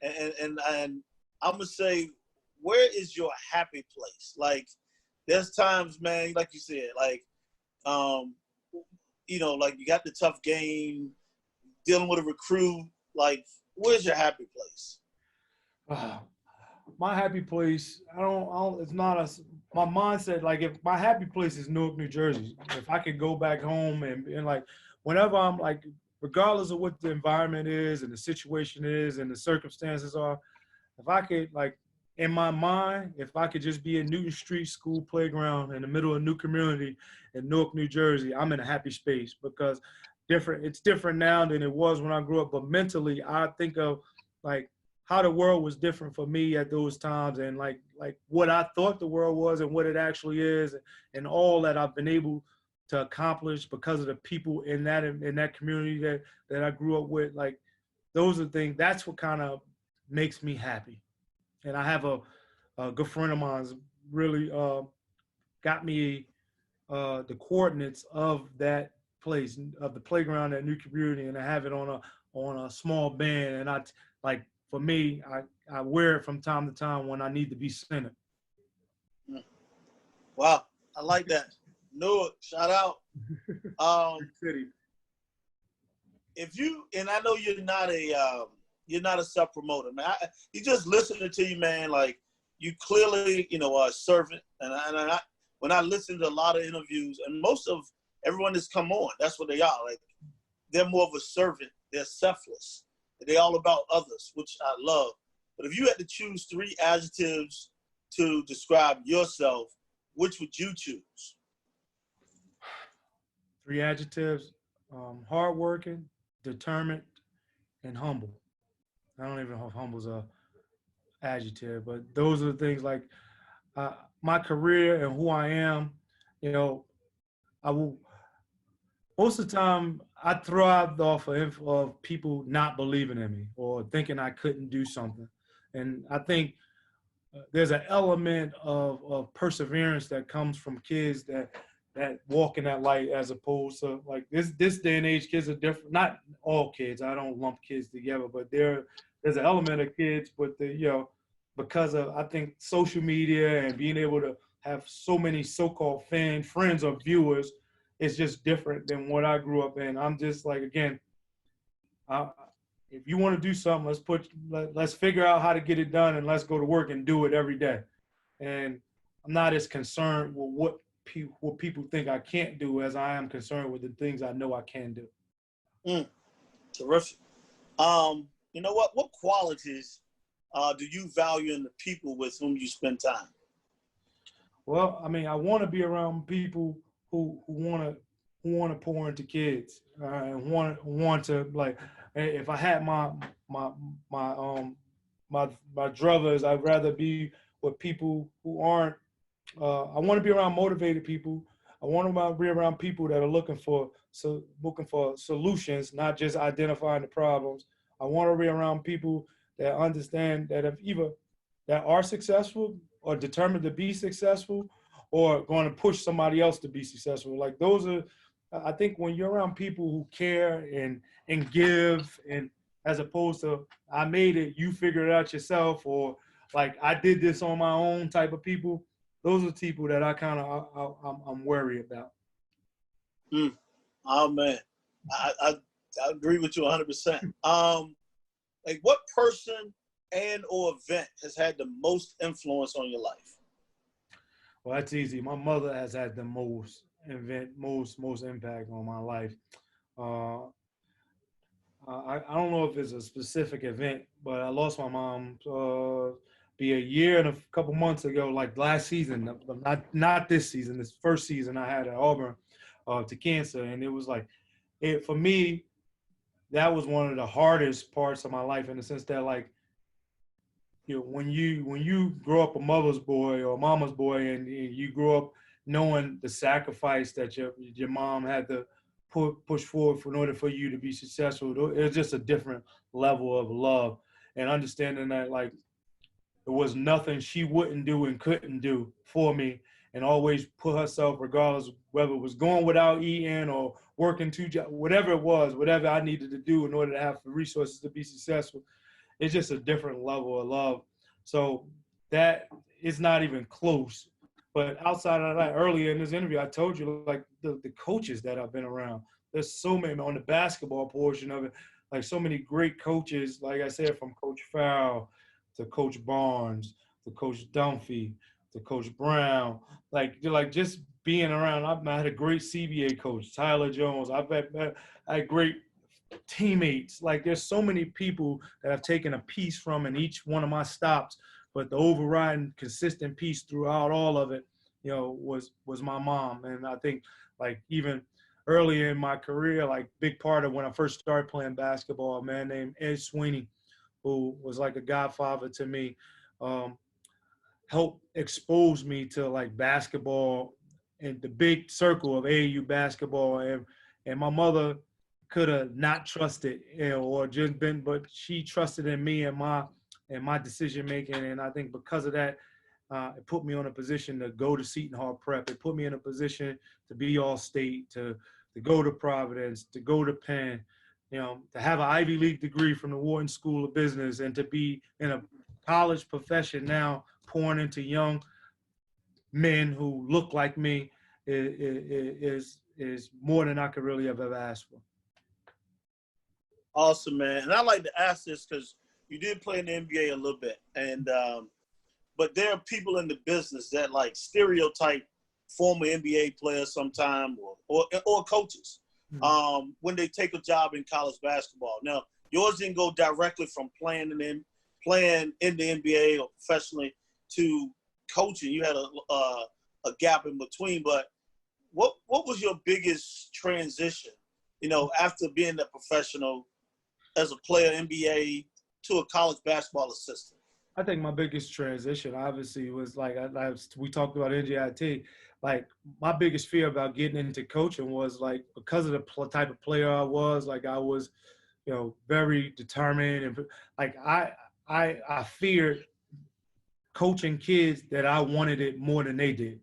And I'm gonna say, where is your happy place? Like, there's times, man, like you said, like, like you got the tough game, dealing with a recruit. Like, where's your happy place? My happy place, it's not my mindset. Like, if my happy place is Newark, New Jersey, if I could go back home and like, whenever I'm like, regardless of what the environment is and the situation is and the circumstances are, if I could, like, in my mind, if I could just be in Newton Street School playground in the middle of a new community in Newark, New Jersey, I'm in a happy space, because it's different now than it was when I grew up. But mentally, I think of like how the world was different for me at those times, and like what I thought the world was and what it actually is, and all that I've been able to accomplish because of the people in that community that I grew up with. Like, those are the things. That's what kind of makes me happy. And I have a good friend of mine's really got me the coordinates of that place, of the playground, that new community, and I have it on a small band. And for me, I wear it from time to time when I need to be centered. Wow, I like that. Newark, shout out. City. And I know you're not a self promoter, man. You just listening to you, man. Like, you clearly, are a servant. And when I listen to a lot of interviews, and most of everyone that's come on, that's what they are. Like, they're more of a servant. They're selfless. They're all about others, which I love. But if you had to choose 3 adjectives to describe yourself, which would you choose? 3 adjectives: hardworking, determined, and humble. I don't even know if humble's a adjective, but those are the things. Like, my career and who I am, I will, most of the time I thrived off of people not believing in me or thinking I couldn't do something. And I think there's an element of perseverance that comes from kids that walk in that light, as opposed to, like, this day and age, kids are different. Not all kids, I don't lump kids together, but there's an element of kids with because of, I think, social media and being able to have so many so-called friends or viewers. It's just different than what I grew up in. I'm just like, again, if you want to do something, let's figure out how to get it done, and let's go to work and do it every day. And I'm not as concerned with what people think I can't do as I am concerned with the things I know I can do. Terrific. You know what? What qualities do you value in the people with whom you spend time? Well, I mean, I want to be around people who want to pour into kids, and want to, like, if I had my druthers, I'd rather be with people who aren't. I want to be around motivated people. I want to be around people that are looking for solutions, not just identifying the problems. I want to be around people that understand that that are successful or determined to be successful, or going to push somebody else to be successful. Like, those are, I think, when you're around people who care and give, and as opposed to, I made it, you figure it out yourself, or like, I did this on my own type of people. Those are the people that I'm worried about. Oh man, I agree with you 100%. Like, what person and or event has had the most influence on your life? Well, that's easy. My mother has had the most impact on my life. I don't know if it's a specific event, but I lost my mom be a year and a couple months ago, like last season, not this season, this first season I had at Auburn, to cancer. And it was like, for me, that was one of the hardest parts of my life, in the sense that, like, when you grow up a mother's boy or a mama's boy, and you grow up knowing the sacrifice that your mom had to push forward in order for you to be successful, it's just a different level of love and understanding that like there was nothing she wouldn't do and couldn't do for me, and always put herself, regardless whether it was going without eating or working two jobs, whatever it was, whatever I needed to do in order to have the resources to be successful. It's just a different level of love. So that is not even close. But outside of that, earlier in this interview, I told you like the coaches that I've been around. There's so many on the basketball portion of it, like so many great coaches. Like I said, from Coach Farrell to Coach Barnes to Coach Dunphy to Coach Brown. Like just being around. I had a great CBA coach, Tyler Jones. I had great teammates. Like there's so many people that I've taken a piece from in each one of my stops, but the overriding consistent piece throughout all of it, was my mom. And I think like even earlier in my career, like big part of when I first started playing basketball, a man named Ed Sweeney, who was like a godfather to me, helped expose me to like basketball and the big circle of AAU basketball. And my mother could have not trusted, or just been, but she trusted in me and my decision making. And I think because of that, it put me on a position to go to Seton Hall Prep. It put me in a position to be All-State, to go to Providence, to go to Penn, to have an Ivy League degree from the Wharton School of Business, and to be in a college profession now, pouring into young men who look like me is more than I could really have ever asked for. Awesome, man. And I like to ask this because you did play in the NBA a little bit, and but there are people in the business that like stereotype former NBA players sometime or coaches when they take a job in college basketball. Now, yours didn't go directly from playing in the NBA or professionally to coaching. You had a gap in between. But what was your biggest transition? After being a professional as a player, NBA, to a college basketball assistant? I think my biggest transition, obviously, was like we talked about NJIT. Like my biggest fear about getting into coaching was like because of the type of player I was. Like I was, very determined, and like I feared coaching kids that I wanted it more than they did,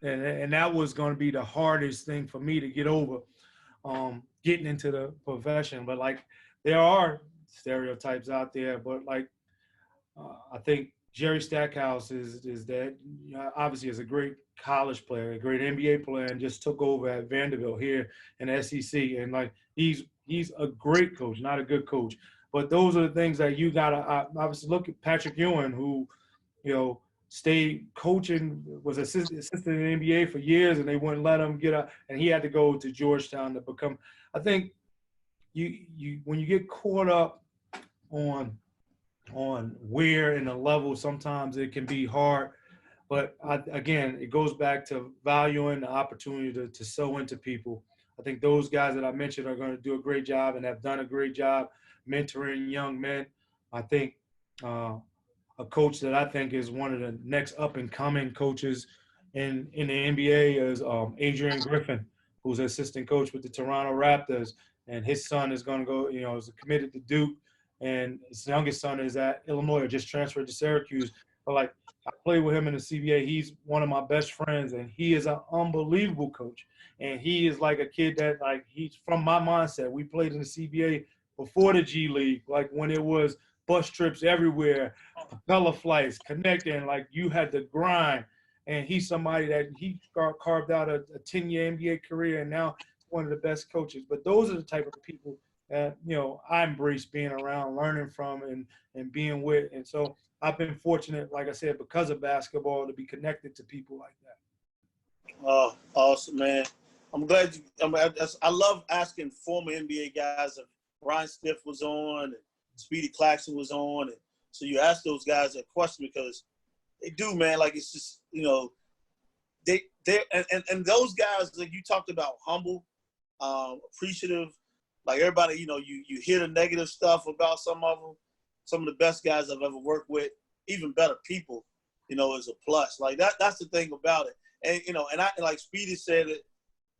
and that was going to be the hardest thing for me to get over, getting into the profession. But like there are stereotypes out there, but like I think Jerry Stackhouse is that obviously is a great college player, a great NBA player, and just took over at Vanderbilt here in the SEC. And like he's a great coach, not a good coach. But those are the things that you gotta obviously look at. Patrick Ewing, who stayed coaching, was assistant in the NBA for years, and they wouldn't let him get up, and he had to go to Georgetown to become. I think you when you get caught up on where in the level, sometimes it can be hard. But again, it goes back to valuing the opportunity to sow into people. I think those guys that I mentioned are going to do a great job and have done a great job mentoring young men. I think a coach that I think is one of the next up and coming coaches in the NBA is Adrian Griffin, who's an assistant coach with the Toronto Raptors, and his son is going to go, is committed to Duke, and his youngest son is at Illinois, just transferred to Syracuse. But like I played with him in the CBA. He's one of my best friends, and he is an unbelievable coach. And he is like a kid that like he's from my mindset. We played in the CBA before the G League, like when it was bus trips everywhere, propeller flights, connecting, like you had to grind. And he's somebody that he carved out a 10-year NBA career, and now one of the best coaches. But those are the type of people that, I embrace being around, learning from, and being with. And so I've been fortunate, like I said, because of basketball, to be connected to people like that. Oh, awesome, man. I'm glad I love asking former NBA guys if Ryan Stiff was on and Speedy Claxton was on. And so you ask those guys that question because they do, man. Like it's just, they and those guys that you talked about, humble, appreciative. Like everybody, you hear the negative stuff about some of them. some of the best guys I've ever worked with, even better people, you know, is a plus. Like that's the thing about it. And, you know, and I, like Speedy said it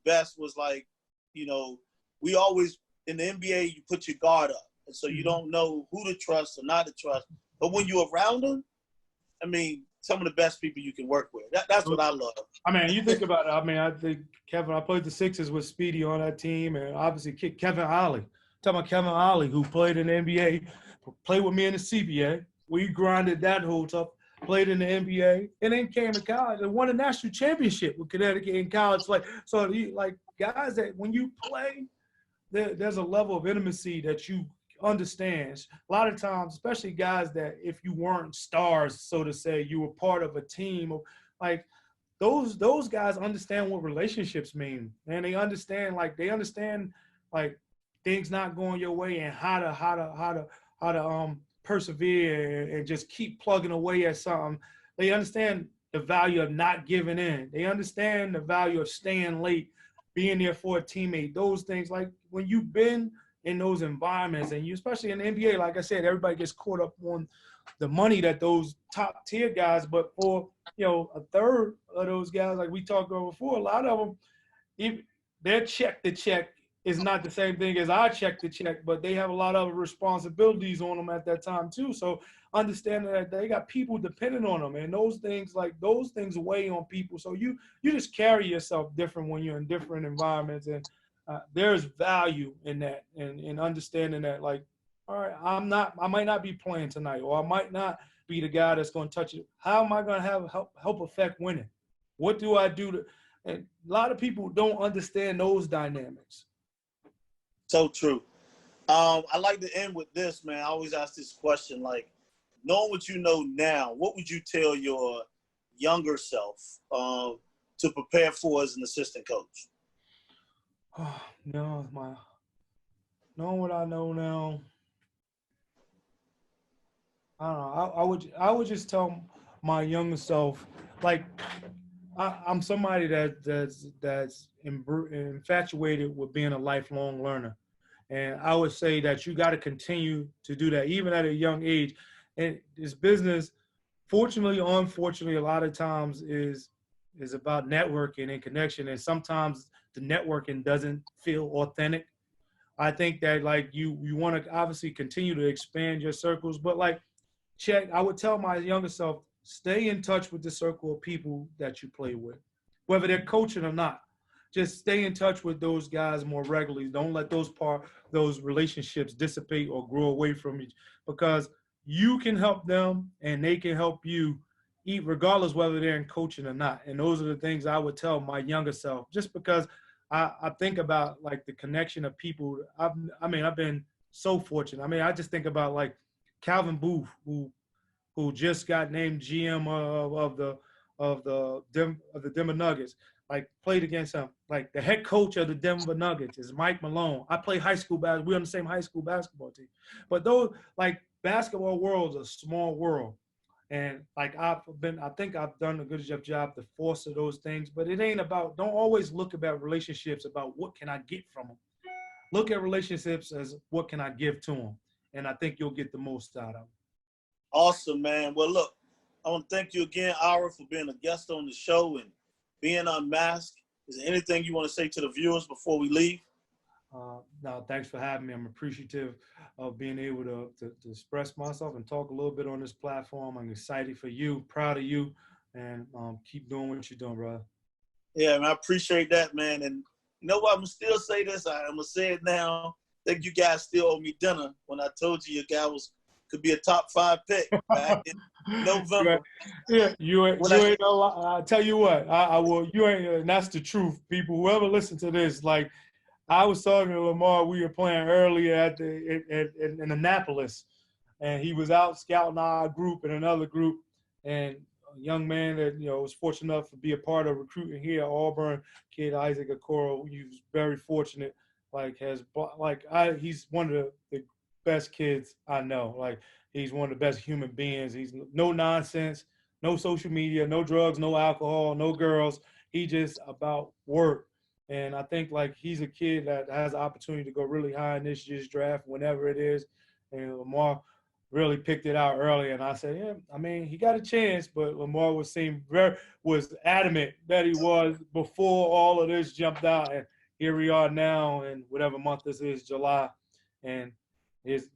best, was like, you know, we always, in the NBA, you put your guard up. And so you don't know who to trust or not to trust. But when you're around them, I mean, some of the best people you can work with. That's what I love. I mean, you think about it. I mean, I think I played the Sixers with Speedy on that team, and obviously Kevin Ollie. Talking about Kevin Ollie, who played in the NBA, played with me in the CBA. We grinded that whole tough, played in the NBA, and then came to college and won a national championship with Connecticut in college. Like, so, like, guys that when you play, there's a level of intimacy that you understand. A lot of times, especially guys that if you weren't stars, so to say, you were part of a team, like those guys understand what relationships mean, and they understand like things not going your way and how to persevere and just keep plugging away at something. They understand the value of not giving in. They understand the value of staying late, being there for a teammate. Those things, like when you've been in those environments, and you, especially in the NBA, like I said, everybody gets caught up on the money that those top tier guys, but for, you know, a third of those guys, like we talked about before, a lot of them, if their check to check is not the same thing as our check to check, but they have a lot of responsibilities on them at that time too. So understanding that they got people depending on them, and those things weigh on people. So you just carry yourself different when you're in different environments, and there's value in that, and in understanding that, like, all right, I might not be playing tonight, or I might not be the guy that's going to touch it. How am I going to help affect winning? What do I do to? And a lot of people don't understand those dynamics. So true. I like to end with this, man. I always ask this question, like, knowing what you know now, what would you tell your younger self to prepare for as an assistant coach? Oh, no, knowing what I know now, I don't know. I would just tell my younger self, like, I'm somebody that's infatuated with being a lifelong learner, and I would say that you got to continue to do that even at a young age. And this business, fortunately or unfortunately, a lot of times is about networking and connection, and sometimes the networking doesn't feel authentic. I think that, like, you want to obviously continue to expand your circles, but like, I would tell my younger self, stay in touch with the circle of people that you play with, whether they're coaching or not. Just stay in touch with those guys more regularly. Don't let those relationships dissipate or grow away from you, because you can help them and they can help you, regardless whether they're in coaching or not. And those are the things I would tell my younger self, just because I think about, like, the connection of people. I've been so fortunate. I mean, I just think about, like, Calvin Booth, who just got named GM of the Denver Nuggets, like, played against him. Like, the head coach of the Denver Nuggets is Mike Malone. I play high school basketball. We're on the same high school basketball team. But those, like, basketball world's a small world. And, like, I think I've done a good job to foster those things, but it ain't about, don't always look about relationships about what can I get from them. Look at relationships as what can I give to them. And I think you'll get the most out of them. Awesome, man. Well, look, I want to thank you again, Ira, for being a guest on the show and being unmasked. Is there anything you want to say to the viewers before we leave? No, thanks for having me. I'm appreciative of being able to express myself and talk a little bit on this platform. I'm excited for you, proud of you, and keep doing what you're doing, brother. Yeah, man, I appreciate that, man. And you know what? I'm going to still say this. I'm going to say it now. I think you guys still owe me dinner when I told you your guy could be a top 5 pick back in November. Yeah, you ain't I'll tell you what, I will. You ain't, and that's the truth, people. Whoever listens to this, like, I was talking to Lamar. We were playing earlier in Annapolis, and he was out scouting our group and another group, and a young man that, you know, was fortunate enough to be a part of recruiting here at Auburn, kid Isaac Okoro. He was very fortunate. He's one of the best kids I know. Like, he's one of the best human beings. He's no nonsense, no social media, no drugs, no alcohol, no girls. He just about work. And I think, like, he's a kid that has the opportunity to go really high in this year's draft, whenever it is. And Lamar, really picked it out early. And I said, yeah, I mean, he got a chance, but Lamar was adamant that he was before all of this jumped out. And here we are now in whatever month this is, July. And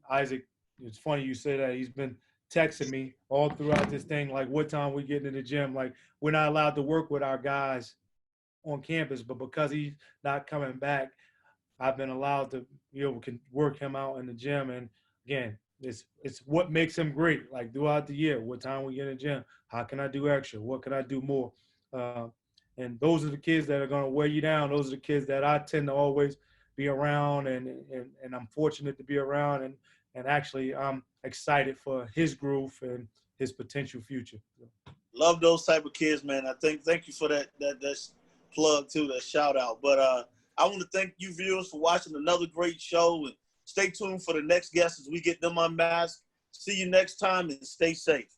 Isaac, it's funny you say that. He's been texting me all throughout this thing, like what time we getting in the gym. Like we're not allowed to work with our guys on campus, but because he's not coming back, I've been allowed to, can work him out in the gym. And again, it's what makes him great. Like throughout the year, what time we get in the gym, how can I do extra? What can I do more? And those are the kids that are going to wear you down. Those are the kids that I tend to always be around, and I'm fortunate to be around, and actually I'm excited for his growth and his potential future. Love those type of kids, man. Thank you for that plug too, that shout out. But I want to thank you viewers for watching another great show, and stay tuned for the next guests as we get them unmasked. See you next time, and stay safe.